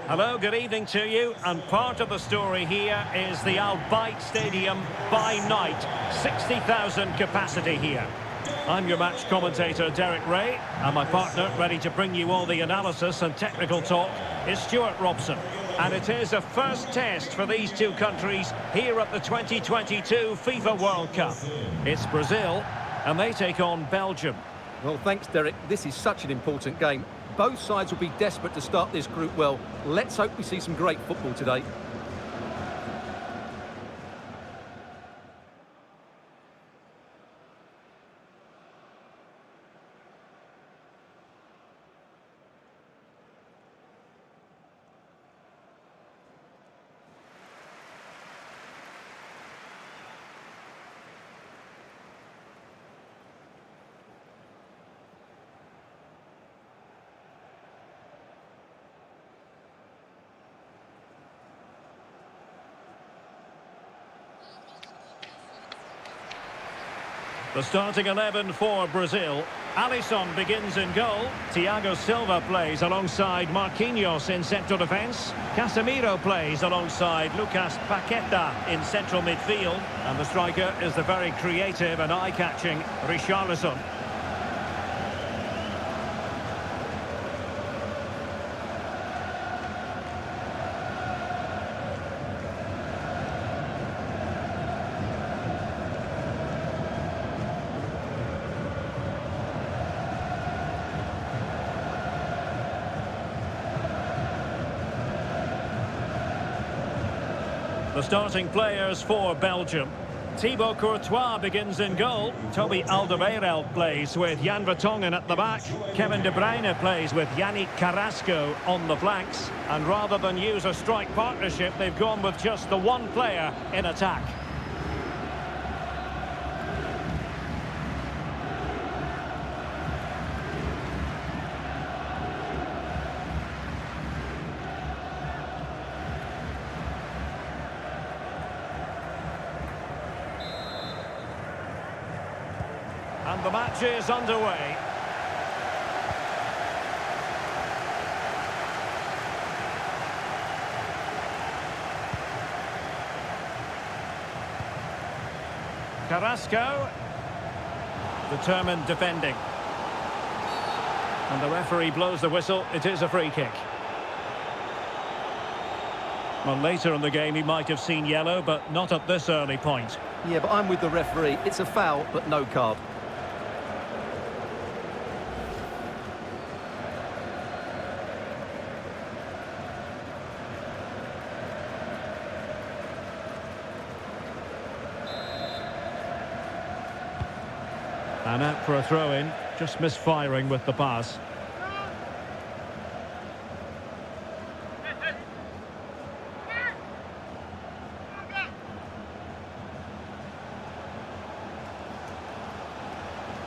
Hello, good evening to you. And part of the story here is the Al Bayt Stadium by night. 60,000 capacity here. I'm your match commentator, Derek Ray, and my partner, ready to bring you all the analysis and technical talk, is Stuart Robson. And it is a first test for these two countries here at the 2022 FIFA World Cup. It's Brazil, and they take on Belgium. Well, thanks, Derek. This is such an important game. Both sides will be desperate to start this group well. Let's hope we see some great football today. The starting 11 for Brazil. Alisson begins in goal. Thiago Silva plays alongside Marquinhos in central defence. Casemiro plays alongside Lucas Paqueta in central midfield. And the striker is the very creative and eye-catching Richarlison. The starting players for Belgium. Thibaut Courtois begins in goal. Toby Alderweireld plays with Jan Vertonghen at the back. Kevin De Bruyne plays with Yannick Carrasco on the flanks. And rather than use a strike partnership, they've gone with just the one player in attack. And the match is underway. Carrasco. Determined defending. And the referee blows the whistle. It is a free kick. Well, later in the game he might have seen yellow, but not at this early point. Yeah, but I'm with the referee. It's a foul, but no card. And out for a throw-in, just misfiring with the pass.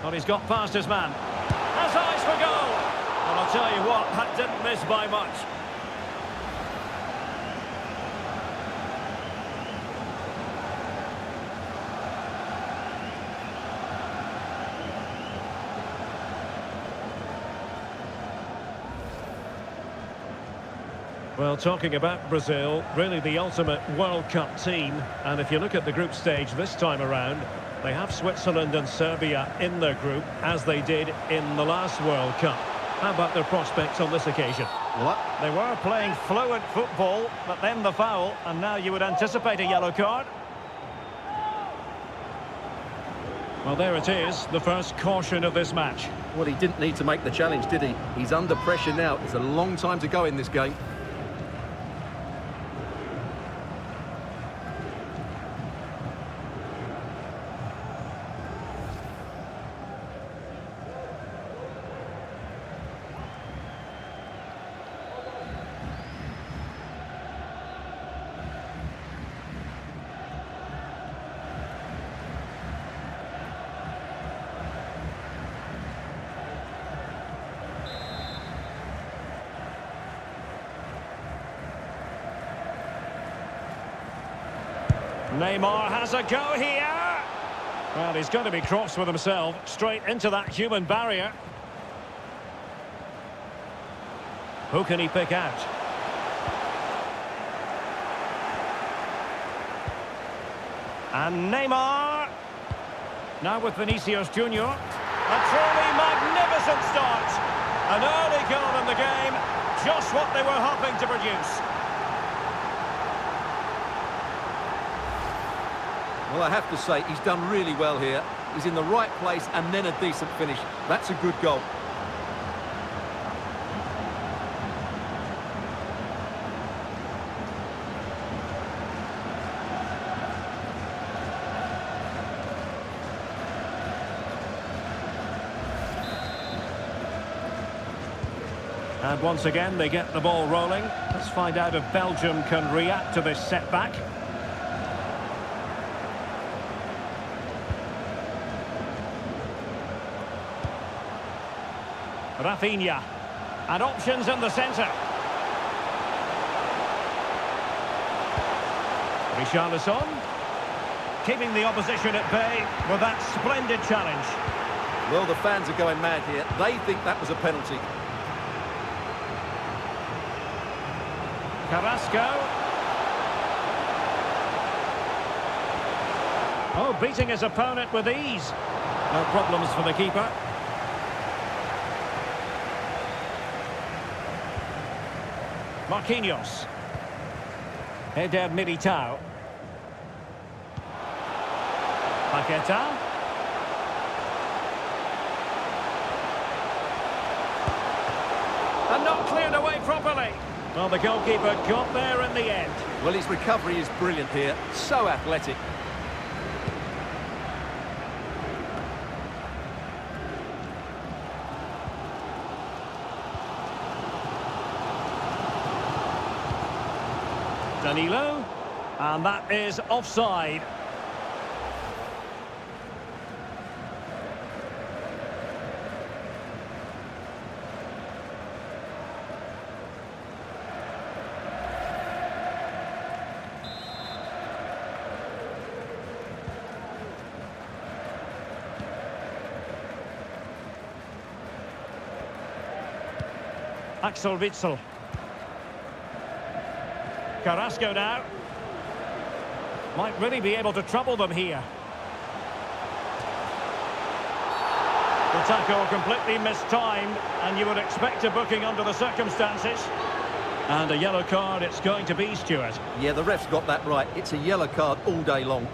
Well, he's got past his man. Has eyes for goal! Well, I'll tell you what, that didn't miss by much. Well, talking about Brazil, really the ultimate World Cup team. And if you look at the group stage this time around, they have Switzerland and Serbia in their group, as they did in the last World Cup. How about their prospects on this occasion? What? They were playing fluent football, but then the foul, and now you would anticipate a yellow card. Well, there it is, the first caution of this match. Well, he didn't need to make the challenge, did he? He's under pressure now. It's a long time to go in this game. Neymar has a go here. Well, he's going to be cross with himself, straight into that human barrier. Who can he pick out? And Neymar. Now with Vinicius Junior. A truly magnificent start. An early goal in the game. Just what they were hoping to produce. Well, I have to say, he's done really well here. He's in the right place and then a decent finish. That's a good goal. And once again, they get the ball rolling. Let's find out if Belgium can react to this setback. Rafinha. And options in the centre. Richarlison. Keeping the opposition at bay with that splendid challenge. Well, the fans are going mad here. They think that was a penalty. Carrasco. Oh, beating his opponent with ease. No problems for the keeper. Marquinhos. Eder Militao. Paqueta. And not cleared away properly. Well, the goalkeeper got there in the end. Well, his recovery is brilliant here. So athletic. Danilo. And that is offside. Axel Witsel. Carrasco now. Might really be able to trouble them here. The tackle completely mistimed, and you would expect a booking under the circumstances. And a yellow card it's going to be, Stuart. Yeah, the ref's got that right. It's a yellow card all day long.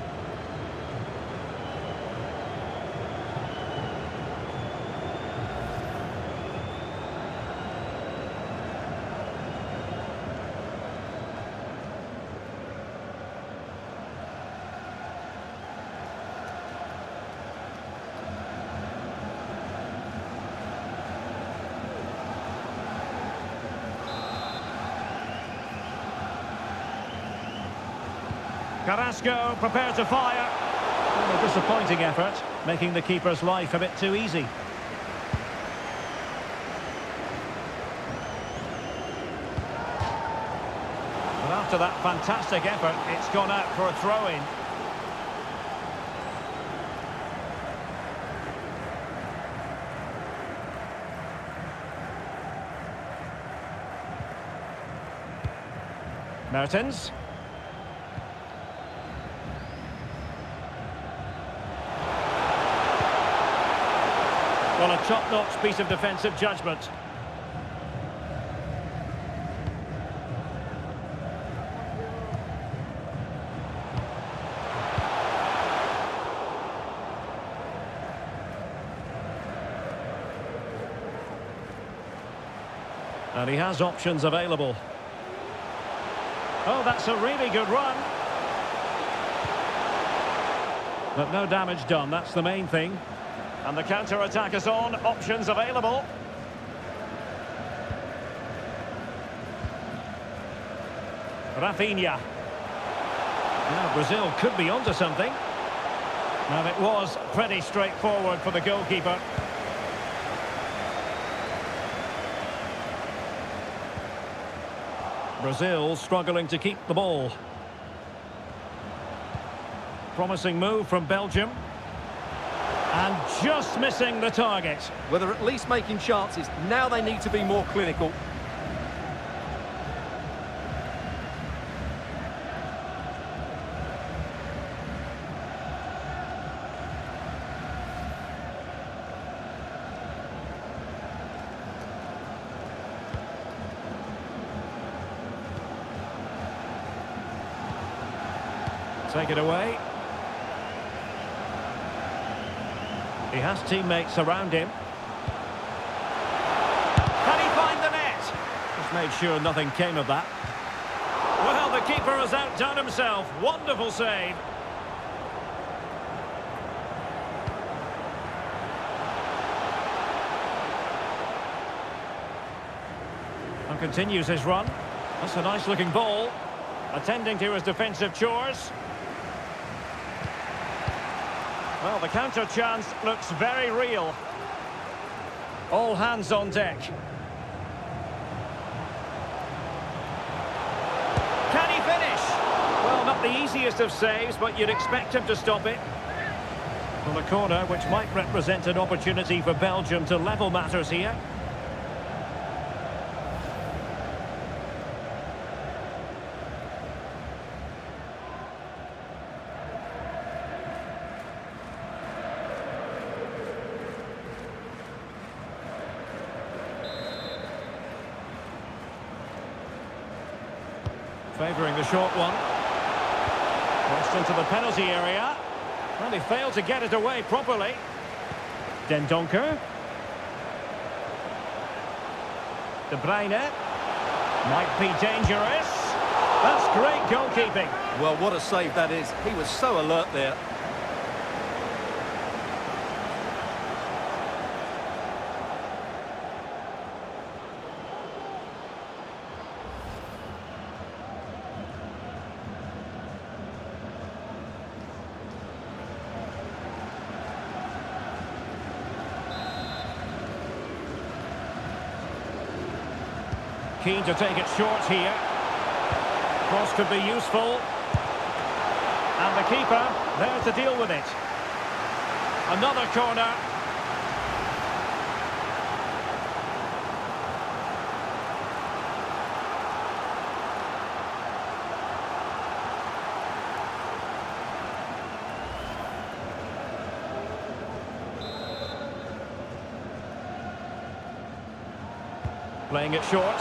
Carrasco prepared to fire. Oh, a disappointing effort, making the keeper's life a bit too easy. But after that fantastic effort, it's gone out for a throw-in. Mertens. Well, a top-notch piece of defensive judgment. And he has options available. Oh, that's a really good run. But no damage done, that's the main thing. And the counter-attack is on, options available. Rafinha. Now Brazil could be onto something. And it was pretty straightforward for the goalkeeper. Brazil struggling to keep the ball. Promising move from Belgium. And just missing the target. Well, they're at least making chances. Now they need to be more clinical. take it away. He has teammates around him. Can he find the net? Just made sure nothing came of that. Well, the keeper has outdone himself. Wonderful save. And continues his run. That's a nice-looking ball. Attending to his defensive chores. Well, the counter chance looks very real. All hands on deck. Can he finish? Well, not the easiest of saves, but you'd expect him to stop it. Well, a corner which might represent an opportunity for Belgium to level matters here. Favouring the short one. Crossed into the penalty area. Well, he failed to get it away properly. Den Donker. De Bruyne. Might be dangerous. That's great goalkeeping. Well, what a save that is. He was so alert there. Keen to take it short here. Cross could be useful. And the keeper there to deal with it. Another corner. Playing it short.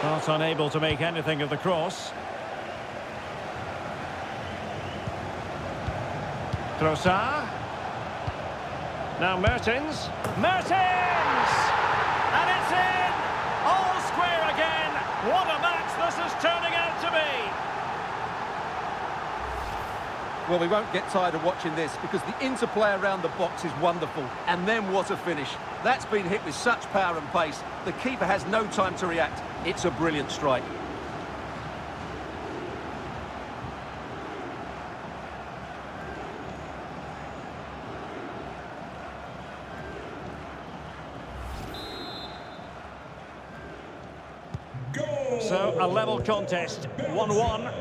Not unable to make anything of the cross. Trossard. Now Mertens. Mertens! And it's in! All square again! What a match this is turning out to be! Well, we won't get tired of watching this because the interplay around the box is wonderful. And then what a finish. That's been hit with such power and pace. The keeper has no time to react. It's a brilliant strike. Goal. So, a level contest, 1-1.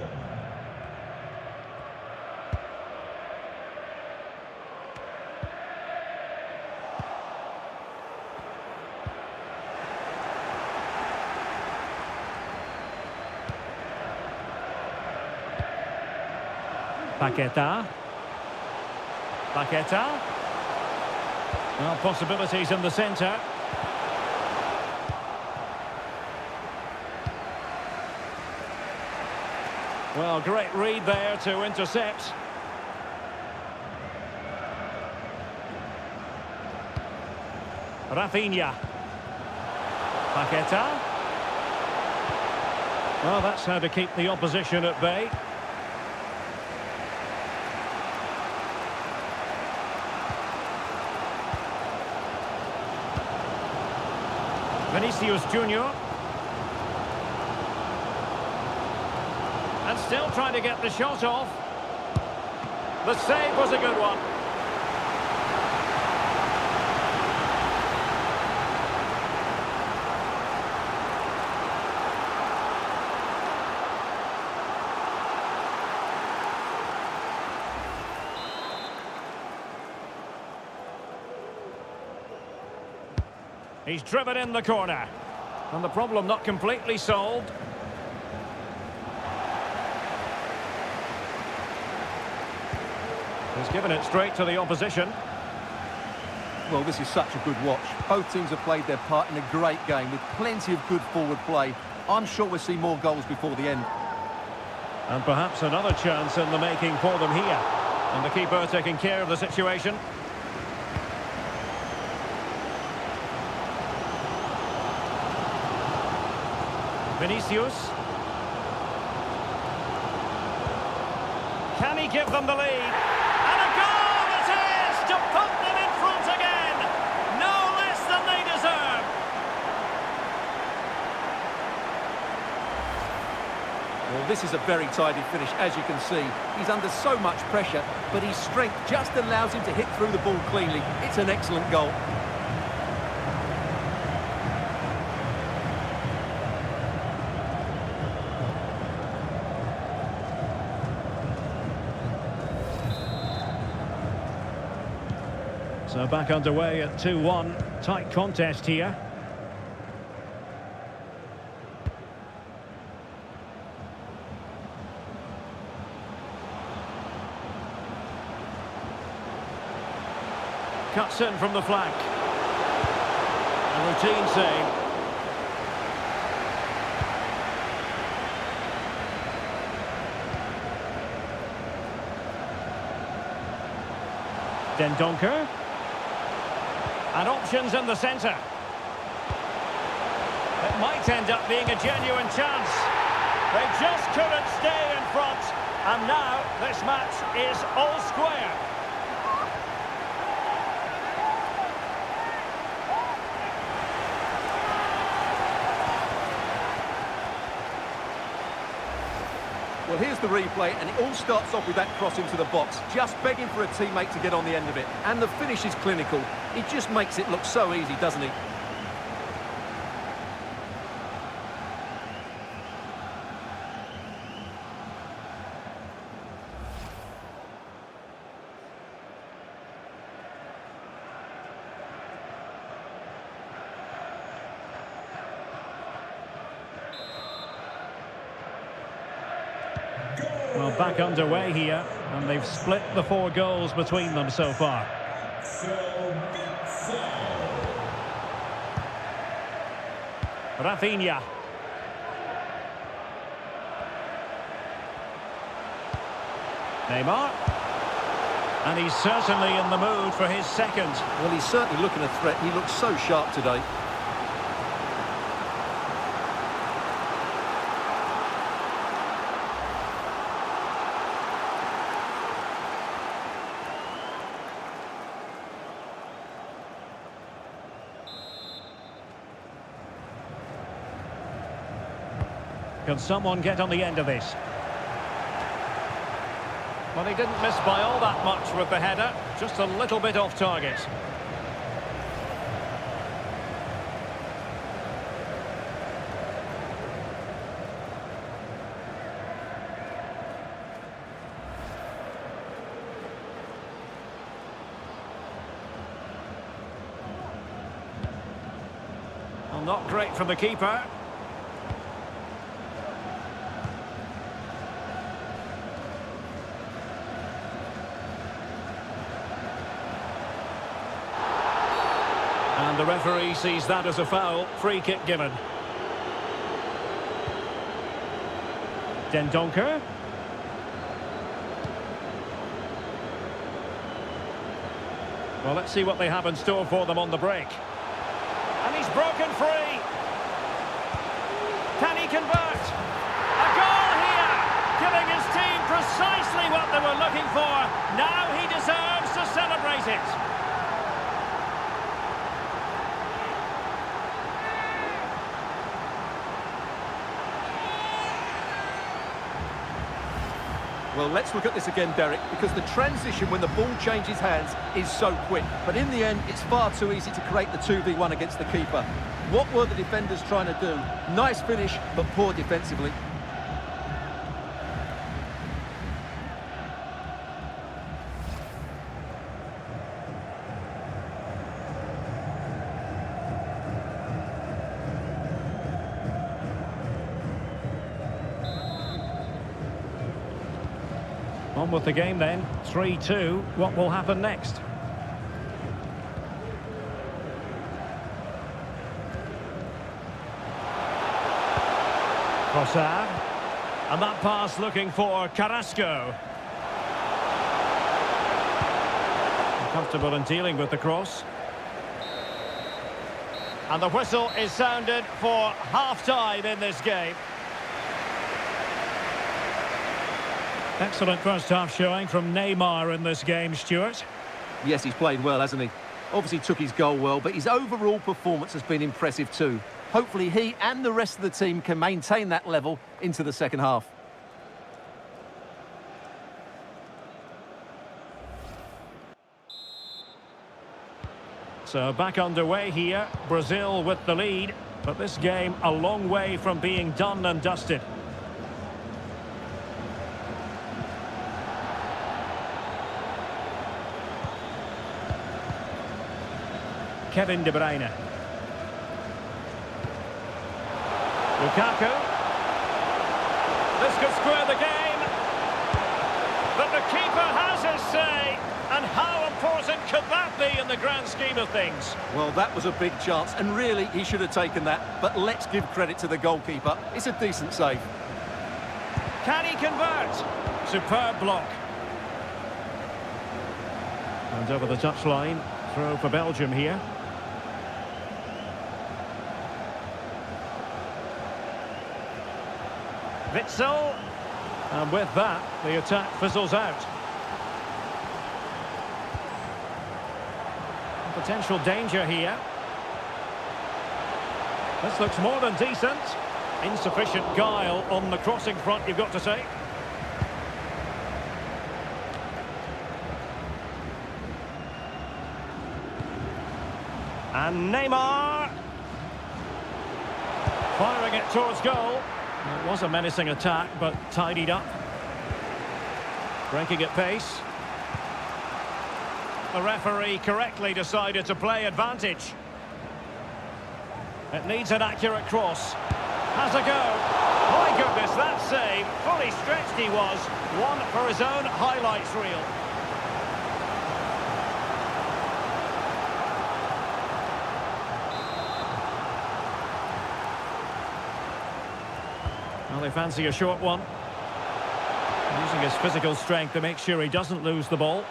Paqueta. Paqueta. Well, possibilities in the centre. Well, great read there to intercept. Rafinha. Paqueta. Well, that's how to keep the opposition at bay. Vinicius Junior. And still trying to get the shot off. The save was a good one. He's driven in the corner. And the problem not completely solved. He's given it straight to the opposition. Well, this is such a good watch. Both teams have played their part in a great game with plenty of good forward play. I'm sure we'll see more goals before the end. And perhaps another chance in the making for them here. And the keeper taking care of the situation. Vinicius. Can he give them the lead? And a goal it is to put them in front again. No less than they deserve. Well, this is a very tidy finish, as you can see. He's under so much pressure, but his strength just allows him to hit through the ball cleanly. It's an excellent goal. So back underway at 2-1. Tight contest here. Cuts in from the flank. A routine save. Dendoncker. And options in the centre. It might end up being a genuine chance. They just couldn't stay in front. And now this match is all square. Well, here's the replay, and it all starts off with that cross into the box, just begging for a teammate to get on the end of it. And the finish is clinical. He just makes it look so easy, doesn't he? Well, back underway here, and they've split the 4 goals between them so far. Rafinha. Neymar. And he's certainly in the mood for his second. Well, he's certainly looking a threat. He looks so sharp today. Can someone get on the end of this? Well, he didn't miss by all that much with the header. Just a little bit off target. Well, not great from the keeper. And the referee sees that as a foul. Free kick given. Dendoncker. Well, let's see what they have in store for them on the break. And he's broken free. Can he convert? A goal here, giving his team precisely what they were looking for. Now he deserves to celebrate it. Well, let's look at this again, Derek, because the transition when the ball changes hands is so quick. But in the end, it's far too easy to create the 2v1 against the keeper. What were the defenders trying to do? Nice finish, but poor defensively. On with the game then, 3-2. What will happen next? Trossard. And that pass looking for Carrasco. Comfortable in dealing with the cross. And the whistle is sounded for half-time in this game. Excellent first-half showing from Neymar in this game, Stuart. Yes, he's played well, hasn't he? Obviously took his goal well, but his overall performance has been impressive too. Hopefully he and the rest of the team can maintain that level into the second half. So back underway here, Brazil with the lead, but this game a long way from being done and dusted. Kevin De Bruyne. Lukaku. This could square the game. But the keeper has his say. And how important could that be in the grand scheme of things? Well, that was a big chance, and really he should have taken that. But let's give credit to the goalkeeper. It's a decent save. Can he convert? Superb block. And over the touchline, throw for Belgium here. Witsel, and with that, the attack fizzles out. Potential danger here. This looks more than decent. Insufficient guile on the crossing front, you've got to say. And Neymar. Firing it towards goal. It was a menacing attack, but tidied up. Breaking at pace. The referee correctly decided to play advantage. It needs an accurate cross. Has a go. My goodness, that save. Fully stretched he was. One for his own highlights reel. Well, they fancy a short one. Using his physical strength to make sure he doesn't lose the ball.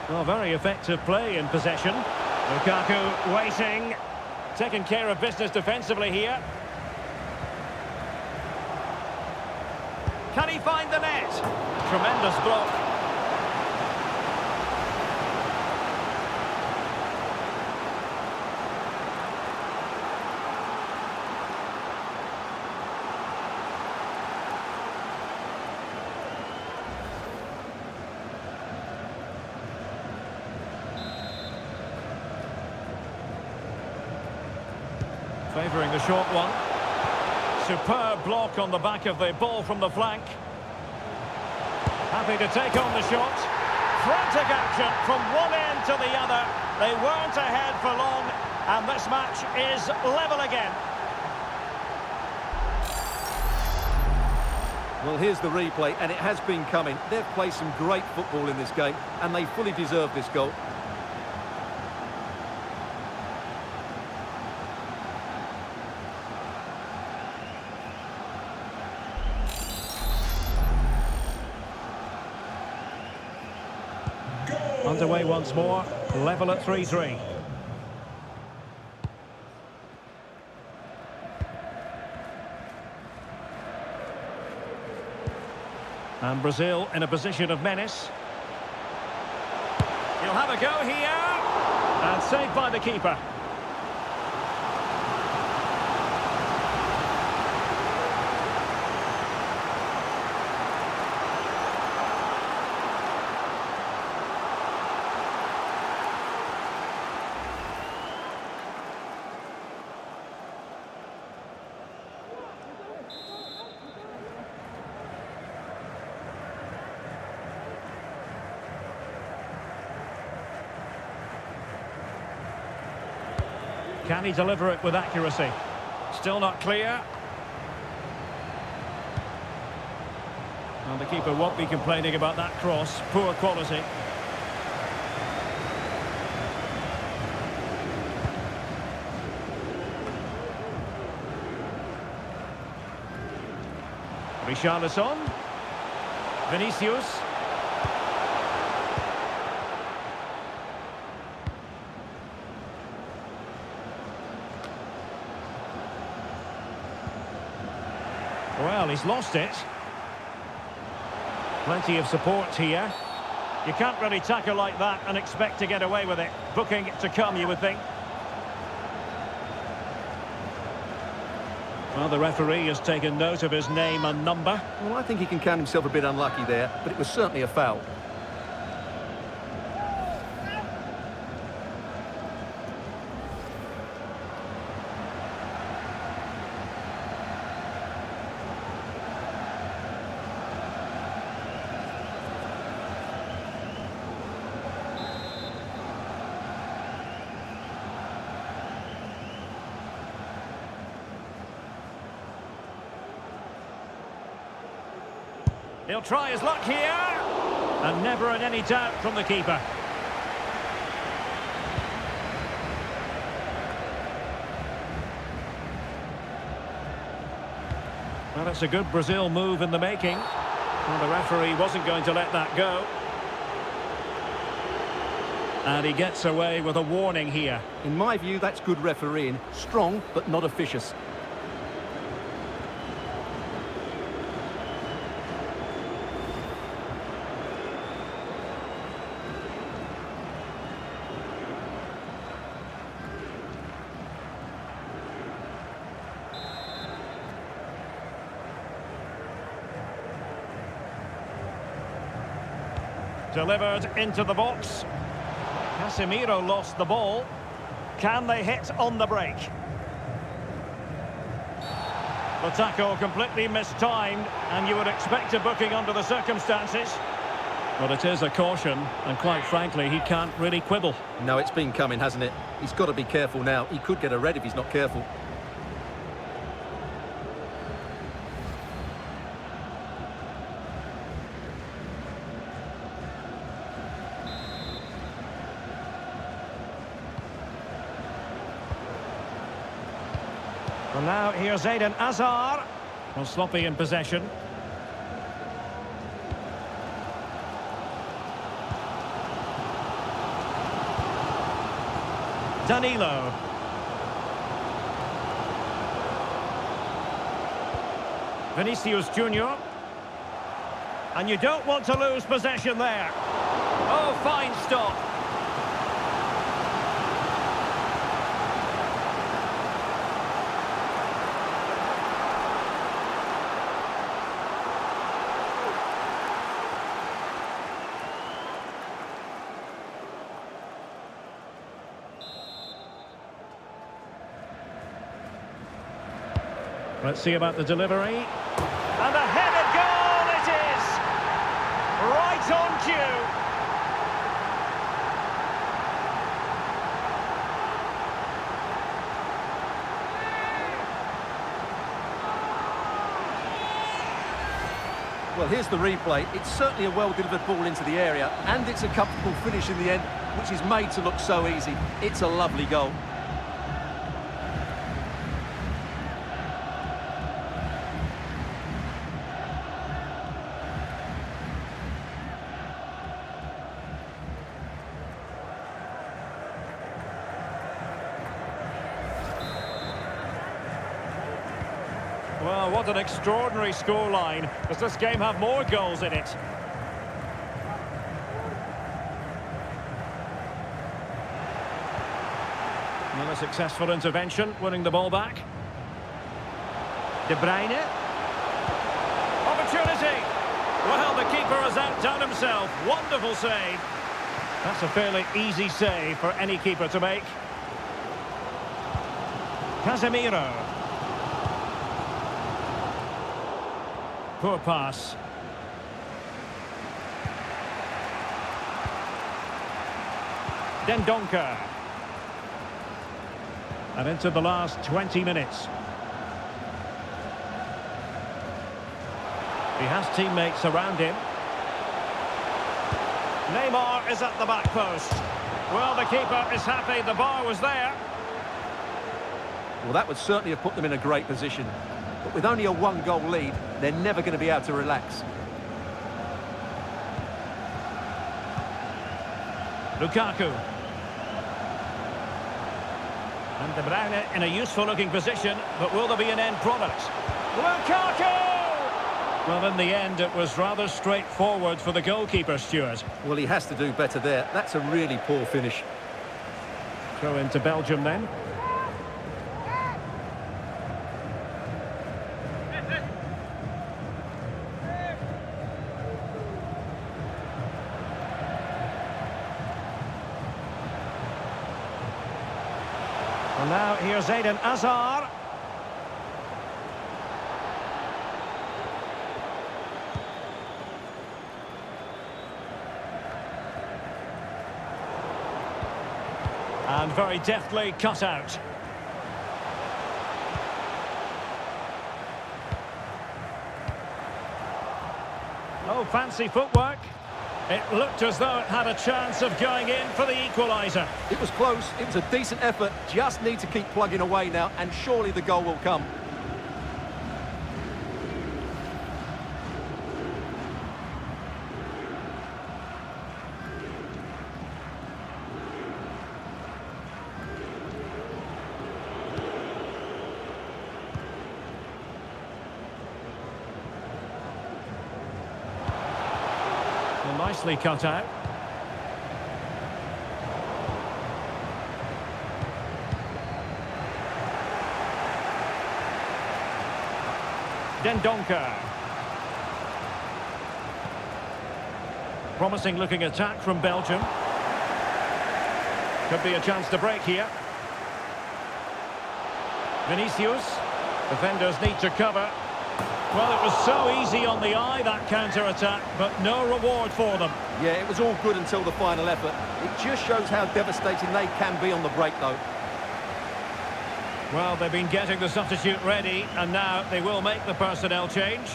Well, very effective play in possession. Lukaku waiting. Taking care of business defensively here. Can he find the net? Tremendous block. Favouring the short one. Superb block on the back of the ball from the flank. Happy to take on the shot. Frantic action from one end to the other. They weren't ahead for long, and this match is level again. Well, here's the replay, and it has been coming. They've played some great football in this game, and they fully deserve this goal. Underway once more, level at 3-3. And Brazil in a position of menace. He'll have a go here. And saved by the keeper. Can he deliver it with accuracy? Still not clear. And the keeper won't be complaining about that cross. Poor quality. Richarlison. Vinicius. Well, he's lost it. Plenty of support here. You can't really tackle like that and expect to get away with it. Booking to come, you would think. Well, the referee has taken note of his name and number. Well, I think he can count himself a bit unlucky there, but it was certainly a foul. He'll try his luck here. And never in any doubt from the keeper. Well, it's a good Brazil move in the making. Well, the referee wasn't going to let that go. And he gets away with a warning here. In my view, that's good refereeing. Strong, but not officious. Delivered into the box. Casemiro lost the ball. Can they hit on the break? The tackle completely mistimed, and you would expect a booking under the circumstances. But it is a caution, and quite frankly, he can't really quibble. No, it's been coming, hasn't it? He's got to be careful now. He could get a red if he's not careful. Well, now here's Eden Hazard. Well, sloppy in possession. Danilo. Vinicius Junior. And you don't want to lose possession there. Oh, fine stop. Let's see about the delivery. And a headed goal it is! Right on cue. Well, here's the replay. It's certainly a well-delivered ball into the area, and it's a comfortable finish in the end, which is made to look so easy. It's a lovely goal. Well, what an extraordinary scoreline. Does this game have more goals in it? Well, a successful intervention, winning the ball back. De Bruyne. Opportunity. Well, the keeper has outdone himself. Wonderful save. That's a fairly easy save for any keeper to make. Casemiro. Poor pass. Dendoncker. And into the last 20 minutes. He has teammates around him. Neymar is at the back post. Well, the keeper is happy. The bar was there. Well, that would certainly have put them in a great position. But with only a one-goal lead, they're never going to be able to relax. Lukaku. And De Bruyne in a useful-looking position, but will there be an end product? Lukaku! Well, in the end, it was rather straightforward for the goalkeeper, Stuart. Well, he has to do better there. That's a really poor finish. Throw into Belgium then. And now here's Eden Hazard. And very deftly cut out. Oh, fancy footwork. It looked as though it had a chance of going in for the equaliser. It was close, it was a decent effort, just need to keep plugging away now, and surely the goal will come. Well, nicely cut out. Dendoncker. Promising looking attack from Belgium. Could be a chance to break here. Vinicius. Defenders need to cover. Well, it was so easy on the eye, that counter-attack, but no reward for them. Yeah, it was all good until the final effort. It just shows how devastating they can be on the break, though. Well, they've been getting the substitute ready, and now they will make the personnel change.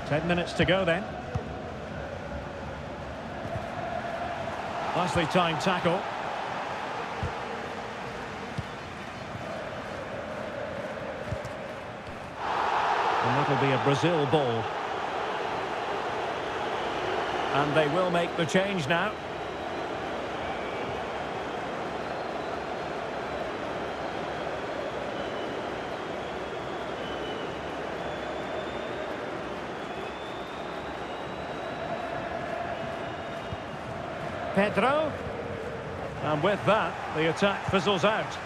Ten minutes to go then. Nicely timed tackle. And that'll be a Brazil ball. And they will make the change now. Pedro, and with that the attack fizzles out.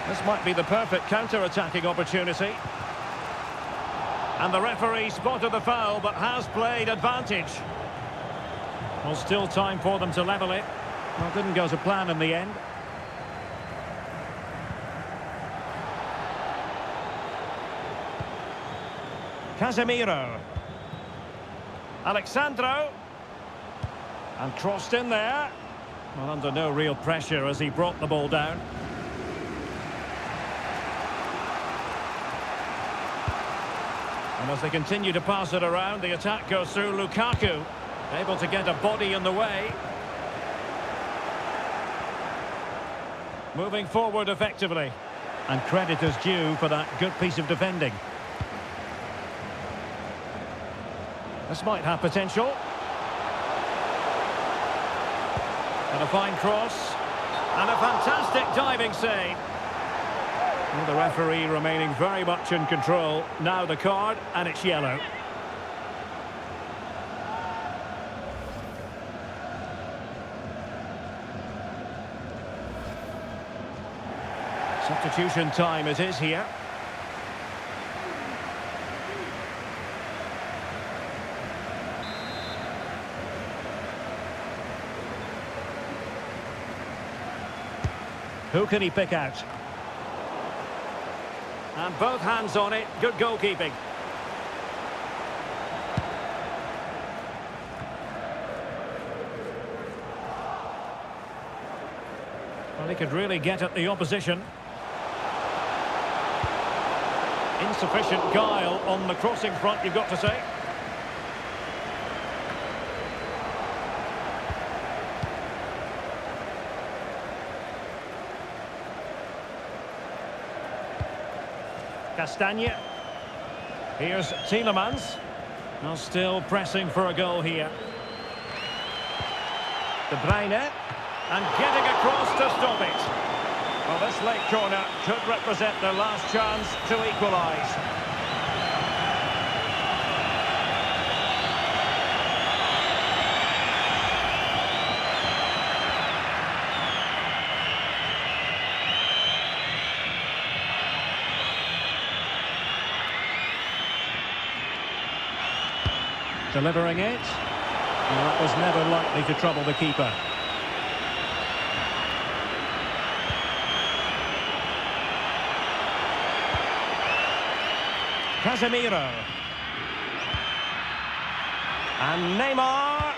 This might be the perfect counter-attacking opportunity, and the referee spotted the foul but has played advantage. Well, still time for them to level it. Well, didn't go to plan in the end. Casemiro, Alexandro. And crossed in there. Well, under no real pressure as he brought the ball down. And as they continue to pass it around, the attack goes through Lukaku. Able to get a body in the way. Moving forward effectively. And credit is due for that good piece of defending. This might have potential. And a fine cross. And a fantastic diving save. Well, the referee remaining very much in control. Now the card, and it's yellow. Substitution time it is here. Who can he pick out? And both hands on it. Good goalkeeping. Well, he could really get at the opposition. Insufficient guile on the crossing front, you've got to say. Castagne. Here's Tielemans. Well, still pressing for a goal here. De Bruyne. And getting across to stop it. Well, this late corner could represent their last chance to equalise. Delivering it. Well, that was never likely to trouble the keeper. Casemiro. And Neymar.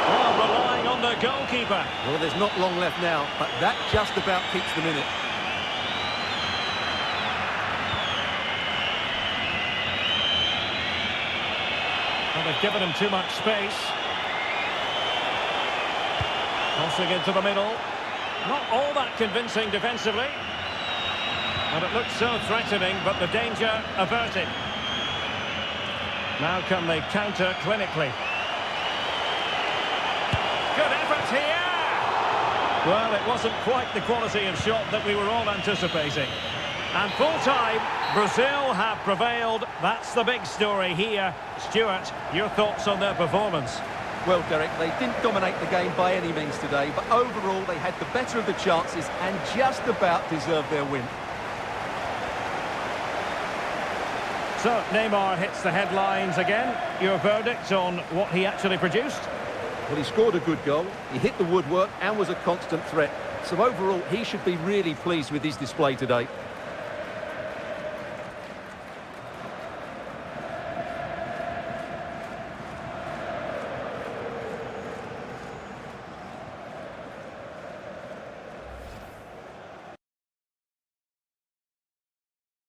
Well, relying on the goalkeeper. Well, there's not long left now, but that just about keeps them in it. Well, they've given him too much space. Crossing into the middle. Not all that convincing defensively. But it looks so threatening, but the danger averted. Now can they counter clinically? Good effort here! Well, it wasn't quite the quality of shot that we were all anticipating. And full-time, Brazil have prevailed. That's the big story here. Stuart, your thoughts on their performance? Well, Derek, they didn't dominate the game by any means today, but overall they had the better of the chances and just about deserved their win. So, Neymar hits the headlines again. Your verdict on what he actually produced? Well, he scored a good goal, he hit the woodwork and was a constant threat. So overall, he should be really pleased with his display today.